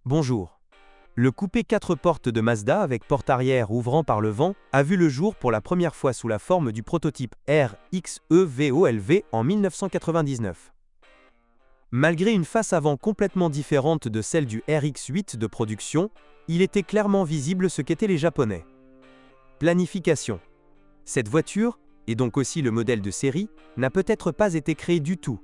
Bonjour. Le coupé 4 portes de Mazda avec porte arrière ouvrant par le vent a vu le jour pour la première fois sous la forme du prototype RX-EVOLV en 1999. Malgré une face avant complètement différente de celle du RX-8 de production, il était clairement visible ce qu'étaient les Japonais. Planification. Cette voiture, et donc aussi le modèle de série, n'a peut-être pas été créée du tout,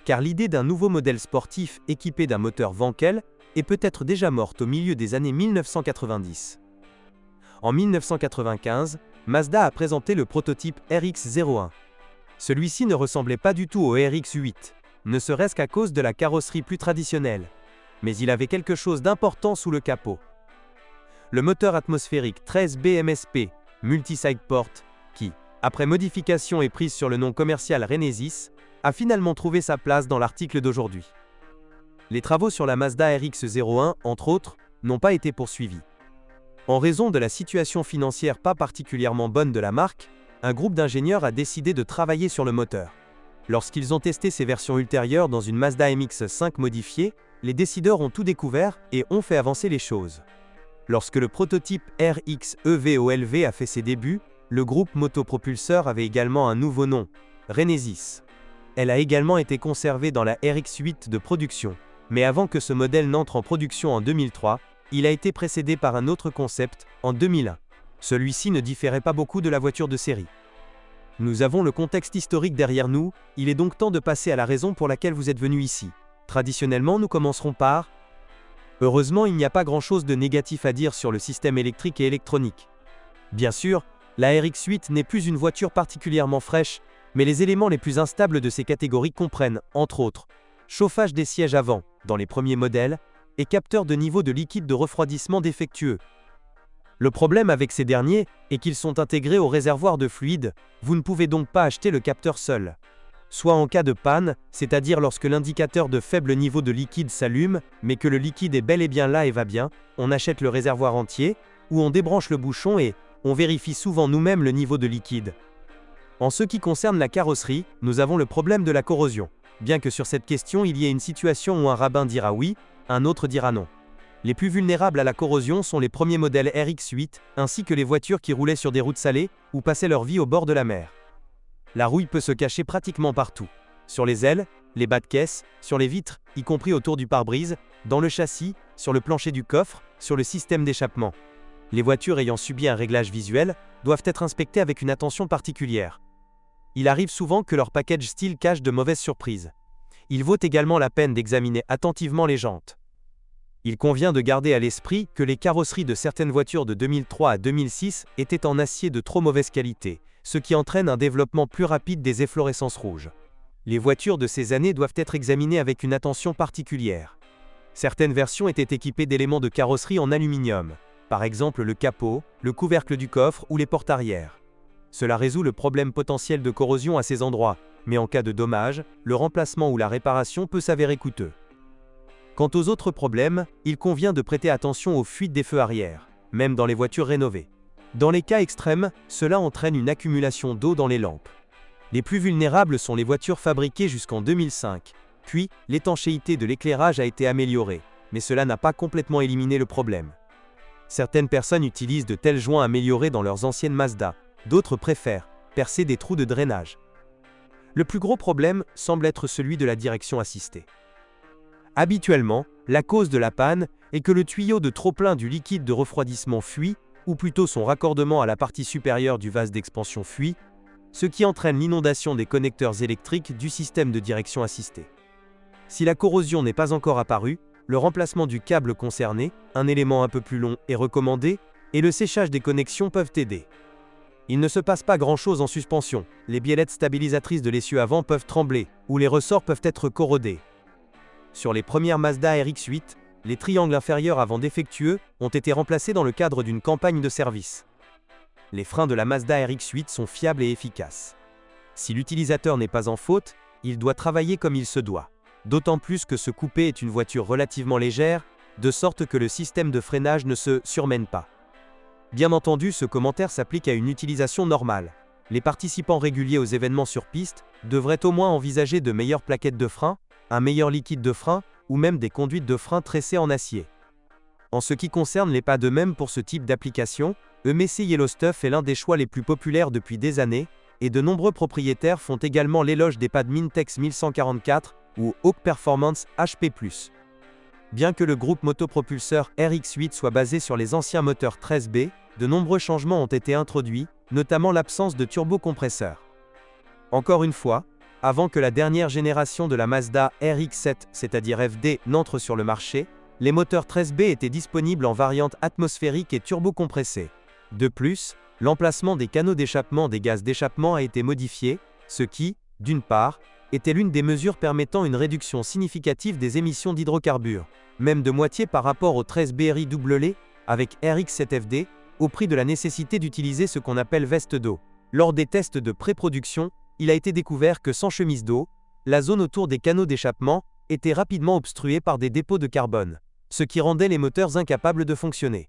car l'idée d'un nouveau modèle sportif équipé d'un moteur Wankel est peut-être déjà morte au milieu des années 1990. En 1995, Mazda a présenté le prototype RX-01. Celui-ci ne ressemblait pas du tout au RX-8, ne serait-ce qu'à cause de la carrosserie plus traditionnelle. Mais il avait quelque chose d'important sous le capot. Le moteur atmosphérique 13 BMSP Multi-Sideport, qui, après modification et prise sur le nom commercial Renesis, a finalement trouvé sa place dans l'article d'aujourd'hui. Les travaux sur la Mazda RX-01, entre autres, n'ont pas été poursuivis. En raison de la situation financière pas particulièrement bonne de la marque, un groupe d'ingénieurs a décidé de travailler sur le moteur. Lorsqu'ils ont testé ces versions ultérieures dans une Mazda MX-5 modifiée, les décideurs ont tout découvert et ont fait avancer les choses. Lorsque le prototype RX-EVOLV a fait ses débuts, le groupe motopropulseur avait également un nouveau nom, Renesis. Elle a également été conservée dans la RX-8 de production. Mais avant que ce modèle n'entre en production en 2003, il a été précédé par un autre concept, en 2001. Celui-ci ne différait pas beaucoup de la voiture de série. Nous avons le contexte historique derrière nous, il est donc temps de passer à la raison pour laquelle vous êtes venu ici. Traditionnellement, nous commencerons par... Heureusement, il n'y a pas grand-chose de négatif à dire sur le système électrique et électronique. Bien sûr, la RX-8 n'est plus une voiture particulièrement fraîche, mais les éléments les plus instables de ces catégories comprennent, entre autres, chauffage des sièges avant, dans les premiers modèles, et capteur de niveau de liquide de refroidissement défectueux. Le problème avec ces derniers est qu'ils sont intégrés au réservoir de fluide, vous ne pouvez donc pas acheter le capteur seul. Soit en cas de panne, c'est-à-dire lorsque l'indicateur de faible niveau de liquide s'allume, mais que le liquide est bel et bien là et va bien, on achète le réservoir entier, ou on débranche le bouchon et on vérifie souvent nous-mêmes le niveau de liquide. En ce qui concerne la carrosserie, nous avons le problème de la corrosion. Bien que sur cette question il y ait une situation où un rabbin dira oui, un autre dira non. Les plus vulnérables à la corrosion sont les premiers modèles RX-8, ainsi que les voitures qui roulaient sur des routes salées, ou passaient leur vie au bord de la mer. La rouille peut se cacher pratiquement partout. Sur les ailes, les bas de caisse, sur les vitres, y compris autour du pare-brise, dans le châssis, sur le plancher du coffre, sur le système d'échappement. Les voitures ayant subi un réglage visuel doivent être inspectées avec une attention particulière. Il arrive souvent que leur package style cache de mauvaises surprises. Il vaut également la peine d'examiner attentivement les jantes. Il convient de garder à l'esprit que les carrosseries de certaines voitures de 2003 à 2006 étaient en acier de trop mauvaise qualité, ce qui entraîne un développement plus rapide des efflorescences rouges. Les voitures de ces années doivent être examinées avec une attention particulière. Certaines versions étaient équipées d'éléments de carrosserie en aluminium, par exemple le capot, le couvercle du coffre ou les portes arrière. Cela résout le problème potentiel de corrosion à ces endroits, mais en cas de dommage, le remplacement ou la réparation peut s'avérer coûteux. Quant aux autres problèmes, il convient de prêter attention aux fuites des feux arrière, même dans les voitures rénovées. Dans les cas extrêmes, cela entraîne une accumulation d'eau dans les lampes. Les plus vulnérables sont les voitures fabriquées jusqu'en 2005, puis l'étanchéité de l'éclairage a été améliorée, mais cela n'a pas complètement éliminé le problème. Certaines personnes utilisent de tels joints améliorés dans leurs anciennes Mazda. D'autres préfèrent percer des trous de drainage. Le plus gros problème semble être celui de la direction assistée. Habituellement, la cause de la panne est que le tuyau de trop-plein du liquide de refroidissement fuit, ou plutôt son raccordement à la partie supérieure du vase d'expansion fuit, ce qui entraîne l'inondation des connecteurs électriques du système de direction assistée. Si la corrosion n'est pas encore apparue, le remplacement du câble concerné, un élément un peu plus long, est recommandé, et le séchage des connexions peuvent aider. Il ne se passe pas grand-chose en suspension, les biellettes stabilisatrices de l'essieu avant peuvent trembler, ou les ressorts peuvent être corrodés. Sur les premières Mazda RX-8, les triangles inférieurs avant défectueux ont été remplacés dans le cadre d'une campagne de service. Les freins de la Mazda RX-8 sont fiables et efficaces. Si l'utilisateur n'est pas en faute, il doit travailler comme il se doit. D'autant plus que ce coupé est une voiture relativement légère, de sorte que le système de freinage ne se surmène pas. Bien entendu, ce commentaire s'applique à une utilisation normale. Les participants réguliers aux événements sur piste devraient au moins envisager de meilleures plaquettes de frein, un meilleur liquide de frein ou même des conduites de frein tressées en acier. En ce qui concerne les pads eux-mêmes pour ce type d'application, EMC Yellowstuff est l'un des choix les plus populaires depuis des années, et de nombreux propriétaires font également l'éloge des pads Mintex 1144 ou Hawk Performance HP+. Bien que le groupe motopropulseur RX8 soit basé sur les anciens moteurs 13B, de nombreux changements ont été introduits, notamment l'absence de turbocompresseur. Encore une fois, avant que la dernière génération de la Mazda RX-7, c'est-à-dire FD, n'entre sur le marché, les moteurs 13B étaient disponibles en variante atmosphérique et turbocompressée. De plus, l'emplacement des canaux d'échappement des gaz d'échappement a été modifié, ce qui, d'une part, était l'une des mesures permettant une réduction significative des émissions d'hydrocarbures, même de moitié par rapport au 13B RI avec RX-7FD, au prix de la nécessité d'utiliser ce qu'on appelle veste d'eau. Lors des tests de pré-production, il a été découvert que sans chemise d'eau, la zone autour des canaux d'échappement était rapidement obstruée par des dépôts de carbone, ce qui rendait les moteurs incapables de fonctionner.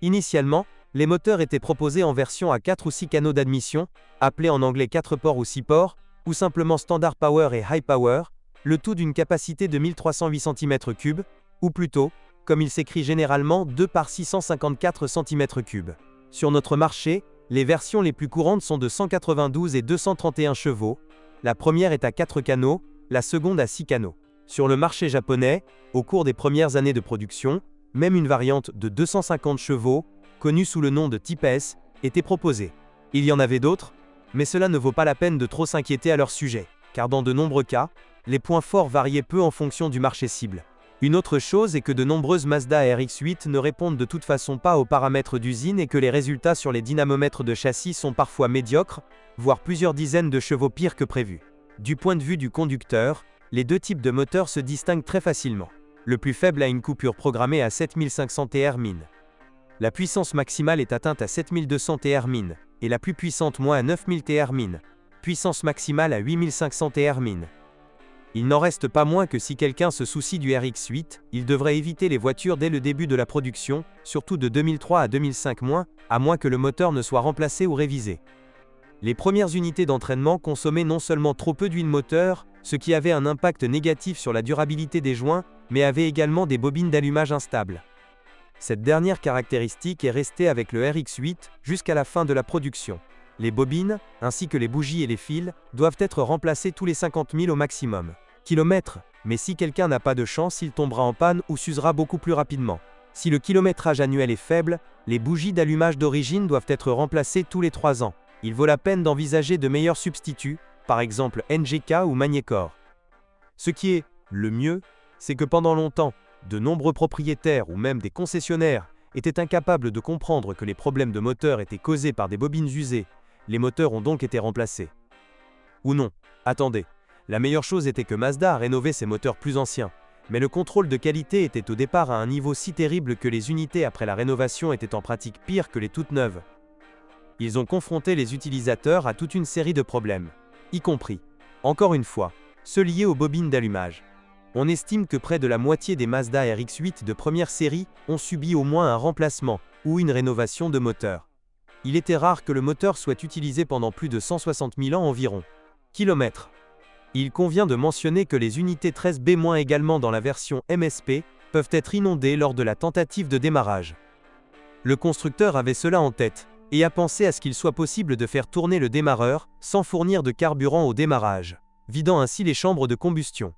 Initialement, les moteurs étaient proposés en version à 4 ou 6 canaux d'admission, appelés en anglais 4 ports ou 6 ports, ou simplement Standard Power et High Power, le tout d'une capacité de 1308 cm3, ou plutôt, comme il s'écrit généralement, 2 par 654 cm3. Sur notre marché, les versions les plus courantes sont de 192 et 231 chevaux, la première est à 4 canaux, la seconde à 6 canaux. Sur le marché japonais, au cours des premières années de production, même une variante de 250 chevaux, connue sous le nom de Type S, était proposée. Il y en avait d'autres, mais cela ne vaut pas la peine de trop s'inquiéter à leur sujet, car dans de nombreux cas, les points forts variaient peu en fonction du marché cible. Une autre chose est que de nombreuses Mazda RX-8 ne répondent de toute façon pas aux paramètres d'usine et que les résultats sur les dynamomètres de châssis sont parfois médiocres, voire plusieurs dizaines de chevaux pire que prévu. Du point de vue du conducteur, les deux types de moteurs se distinguent très facilement. Le plus faible a une coupure programmée à 7500 TR-min. La puissance maximale est atteinte à 7200 TR-min, et la plus puissante moins à 9000 TR-min. Puissance maximale à 8500 TR-min. Il n'en reste pas moins que si quelqu'un se soucie du RX8, il devrait éviter les voitures dès le début de la production, surtout de 2003 à 2005 à moins que le moteur ne soit remplacé ou révisé. Les premières unités d'entraînement consommaient non seulement trop peu d'huile moteur, ce qui avait un impact négatif sur la durabilité des joints, mais avaient également des bobines d'allumage instables. Cette dernière caractéristique est restée avec le RX8 jusqu'à la fin de la production. Les bobines, ainsi que les bougies et les fils, doivent être remplacés tous les 50 000 au maximum. Kilomètres, mais si quelqu'un n'a pas de chance, il tombera en panne ou s'usera beaucoup plus rapidement. Si le kilométrage annuel est faible, les bougies d'allumage d'origine doivent être remplacées tous les 3 ans. Il vaut la peine d'envisager de meilleurs substituts, par exemple NGK ou Magnécor. Ce qui est le mieux, c'est que pendant longtemps, de nombreux propriétaires ou même des concessionnaires étaient incapables de comprendre que les problèmes de moteur étaient causés par des bobines usées. Les moteurs ont donc été remplacés. Ou non, attendez. La meilleure chose était que Mazda a rénové ses moteurs plus anciens, mais le contrôle de qualité était au départ à un niveau si terrible que les unités après la rénovation étaient en pratique pires que les toutes neuves. Ils ont confronté les utilisateurs à toute une série de problèmes, y compris, encore une fois, ceux liés aux bobines d'allumage. On estime que près de la moitié des Mazda RX-8 de première série ont subi au moins un remplacement ou une rénovation de moteur. Il était rare que le moteur soit utilisé pendant plus de 160 000 ans environ. Kilomètres. Il convient de mentionner que les unités 13B- également dans la version MSP peuvent être inondées lors de la tentative de démarrage. Le constructeur avait cela en tête et a pensé à ce qu'il soit possible de faire tourner le démarreur sans fournir de carburant au démarrage, vidant ainsi les chambres de combustion.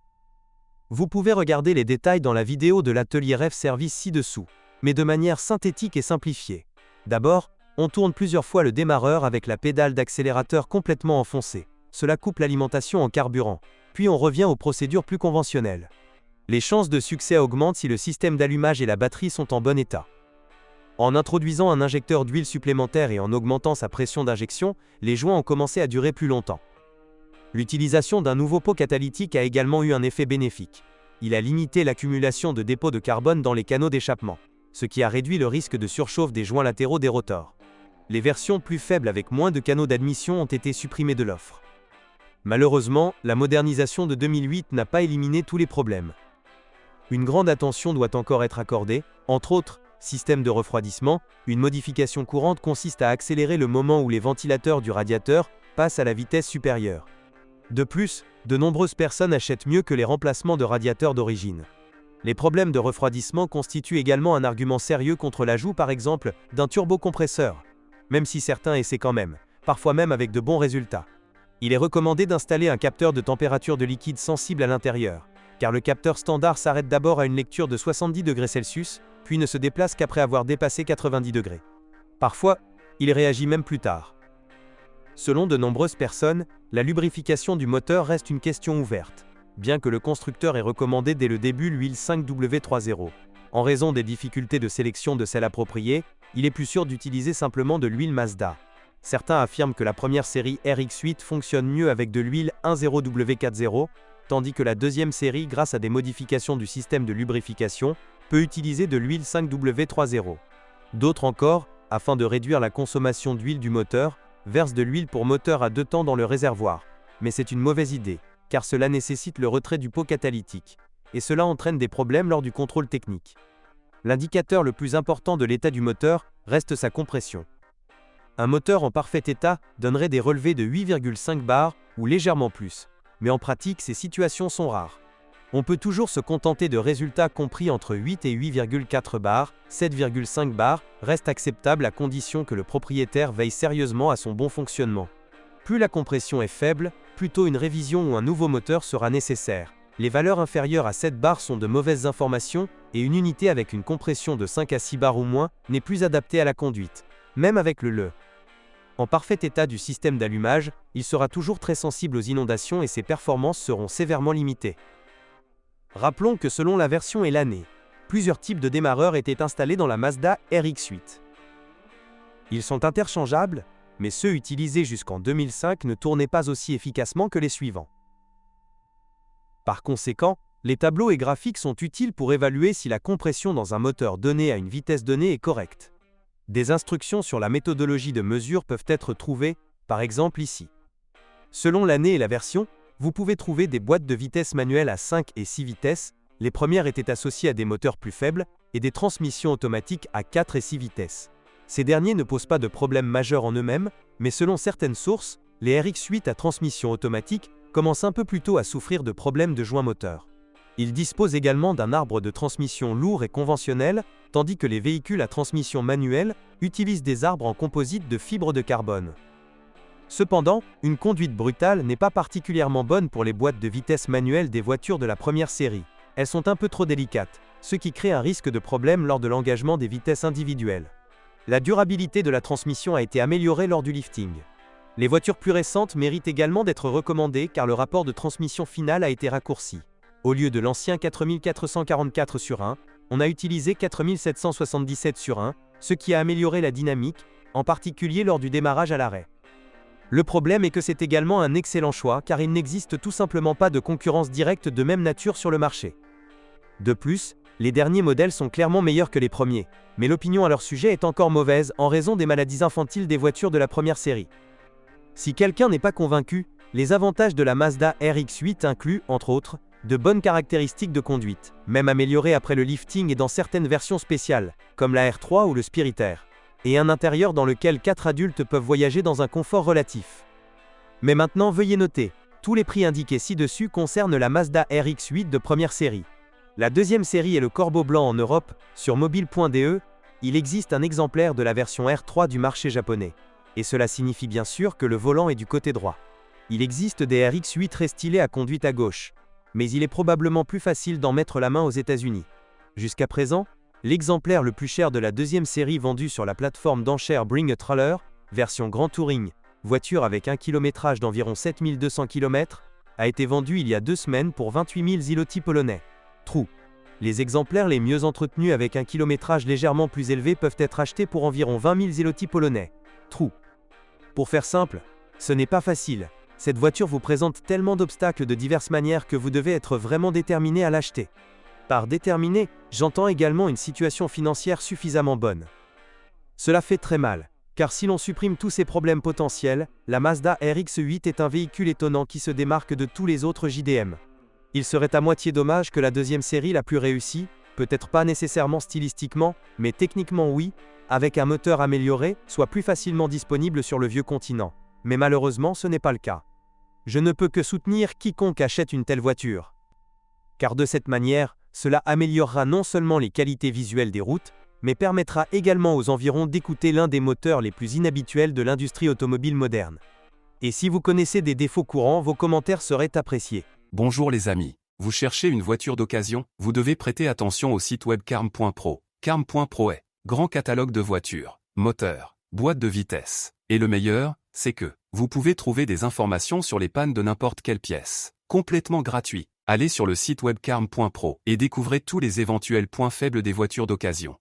Vous pouvez regarder les détails dans la vidéo de l'atelier Rev Service ci-dessous, mais de manière synthétique et simplifiée. D'abord, on tourne plusieurs fois le démarreur avec la pédale d'accélérateur complètement enfoncée. Cela coupe l'alimentation en carburant, puis on revient aux procédures plus conventionnelles. Les chances de succès augmentent si le système d'allumage et la batterie sont en bon état. En introduisant un injecteur d'huile supplémentaire et en augmentant sa pression d'injection, les joints ont commencé à durer plus longtemps. L'utilisation d'un nouveau pot catalytique a également eu un effet bénéfique. Il a limité l'accumulation de dépôts de carbone dans les canaux d'échappement, ce qui a réduit le risque de surchauffe des joints latéraux des rotors. Les versions plus faibles avec moins de canaux d'admission ont été supprimées de l'offre. Malheureusement, la modernisation de 2008 n'a pas éliminé tous les problèmes. Une grande attention doit encore être accordée, entre autres, système de refroidissement. Une modification courante consiste à accélérer le moment où les ventilateurs du radiateur passent à la vitesse supérieure. De plus, de nombreuses personnes achètent mieux que les remplacements de radiateurs d'origine. Les problèmes de refroidissement constituent également un argument sérieux contre l'ajout par exemple d'un turbocompresseur, même si certains essaient quand même, parfois même avec de bons résultats. Il est recommandé d'installer un capteur de température de liquide sensible à l'intérieur, car le capteur standard s'arrête d'abord à une lecture de 70 degrés Celsius, puis ne se déplace qu'après avoir dépassé 90 degrés. Parfois, il réagit même plus tard. Selon de nombreuses personnes, la lubrification du moteur reste une question ouverte, bien que le constructeur ait recommandé dès le début l'huile 5W30. En raison des difficultés de sélection de celle appropriée, il est plus sûr d'utiliser simplement de l'huile Mazda. Certains affirment que la première série RX8 fonctionne mieux avec de l'huile 10W40, tandis que la deuxième série, grâce à des modifications du système de lubrification, peut utiliser de l'huile 5W30. D'autres encore, afin de réduire la consommation d'huile du moteur, versent de l'huile pour moteur à 2 temps dans le réservoir. Mais c'est une mauvaise idée, car cela nécessite le retrait du pot catalytique, et cela entraîne des problèmes lors du contrôle technique. L'indicateur le plus important de l'état du moteur reste sa compression. Un moteur en parfait état donnerait des relevés de 8,5 bars ou légèrement plus, mais en pratique ces situations sont rares. On peut toujours se contenter de résultats compris entre 8 et 8,4 bars, 7,5 bars reste acceptable à condition que le propriétaire veille sérieusement à son bon fonctionnement. Plus la compression est faible, plus tôt une révision ou un nouveau moteur sera nécessaire. Les valeurs inférieures à 7 bars sont de mauvaises informations, et une unité avec une compression de 5 à 6 bars ou moins n'est plus adaptée à la conduite, même avec le En parfait état du système d'allumage, il sera toujours très sensible aux inondations et ses performances seront sévèrement limitées. Rappelons que selon la version et l'année, plusieurs types de démarreurs étaient installés dans la Mazda RX8. Ils sont interchangeables, mais ceux utilisés jusqu'en 2005 ne tournaient pas aussi efficacement que les suivants. Par conséquent, les tableaux et graphiques sont utiles pour évaluer si la compression dans un moteur donné à une vitesse donnée est correcte. Des instructions sur la méthodologie de mesure peuvent être trouvées, par exemple ici. Selon l'année et la version, vous pouvez trouver des boîtes de vitesse manuelles à 5 et 6 vitesses, les premières étaient associées à des moteurs plus faibles, et des transmissions automatiques à 4 et 6 vitesses. Ces derniers ne posent pas de problème majeur en eux-mêmes, mais selon certaines sources, les RX8 à transmission automatique commencent un peu plus tôt à souffrir de problèmes de joint moteur. Ils disposent également d'un arbre de transmission lourd et conventionnel, tandis que les véhicules à transmission manuelle utilisent des arbres en composite de fibre de carbone. Cependant, une conduite brutale n'est pas particulièrement bonne pour les boîtes de vitesse manuelles des voitures de la première série. Elles sont un peu trop délicates, ce qui crée un risque de problème lors de l'engagement des vitesses individuelles. La durabilité de la transmission a été améliorée lors du lifting. Les voitures plus récentes méritent également d'être recommandées car le rapport de transmission final a été raccourci. Au lieu de l'ancien 4444/1, on a utilisé 4777/1, ce qui a amélioré la dynamique, en particulier lors du démarrage à l'arrêt. Le problème est que c'est également un excellent choix car il n'existe tout simplement pas de concurrence directe de même nature sur le marché. De plus, les derniers modèles sont clairement meilleurs que les premiers, mais l'opinion à leur sujet est encore mauvaise en raison des maladies infantiles des voitures de la première série. Si quelqu'un n'est pas convaincu, les avantages de la Mazda RX8 incluent, entre autres, de bonnes caractéristiques de conduite, même améliorées après le lifting et dans certaines versions spéciales, comme la R3 ou le Spirit Air, et un intérieur dans lequel 4 adultes peuvent voyager dans un confort relatif. Mais maintenant veuillez noter, tous les prix indiqués ci-dessus concernent la Mazda RX8 de première série. La deuxième série est le Corbeau Blanc en Europe, sur mobile.de, il existe un exemplaire de la version R3 du marché japonais. Et cela signifie bien sûr que le volant est du côté droit. Il existe des RX8 restylés à conduite à gauche, mais il est probablement plus facile d'en mettre la main aux États-Unis. Jusqu'à présent, l'exemplaire le plus cher de la deuxième série vendu sur la plateforme d'enchères Bring a Trailer, version Grand Touring, voiture avec un kilométrage d'environ 7200 km, a été vendu il y a 2 semaines pour 28 000 zloty polonais. Trou. Les exemplaires les mieux entretenus avec un kilométrage légèrement plus élevé peuvent être achetés pour environ 20 000 zloty polonais. Trou. Pour faire simple, ce n'est pas facile. Cette voiture vous présente tellement d'obstacles de diverses manières que vous devez être vraiment déterminé à l'acheter. Par déterminé, j'entends également une situation financière suffisamment bonne. Cela fait très mal, car si l'on supprime tous ces problèmes potentiels, la Mazda RX8 est un véhicule étonnant qui se démarque de tous les autres JDM. Il serait à moitié dommage que la deuxième série la plus réussie, peut-être pas nécessairement stylistiquement, mais techniquement oui, avec un moteur amélioré, soit plus facilement disponible sur le vieux continent. Mais malheureusement ce n'est pas le cas. Je ne peux que soutenir quiconque achète une telle voiture. Car de cette manière, Cela améliorera non seulement les qualités visuelles des routes, mais permettra également aux environs d'écouter l'un des moteurs les plus inhabituels de l'industrie automobile moderne. Et si vous connaissez des défauts courants, vos commentaires seraient appréciés. Bonjour les amis. Vous cherchez une voiture d'occasion? Vous devez prêter attention au site web carm.pro. Carm.pro est grand catalogue de voitures, moteurs, boîtes de vitesse. Et le meilleur, c'est que vous pouvez trouver des informations sur les pannes de n'importe quelle pièce. Complètement gratuit. Allez sur le site web carm.pro et découvrez tous les éventuels points faibles des voitures d'occasion.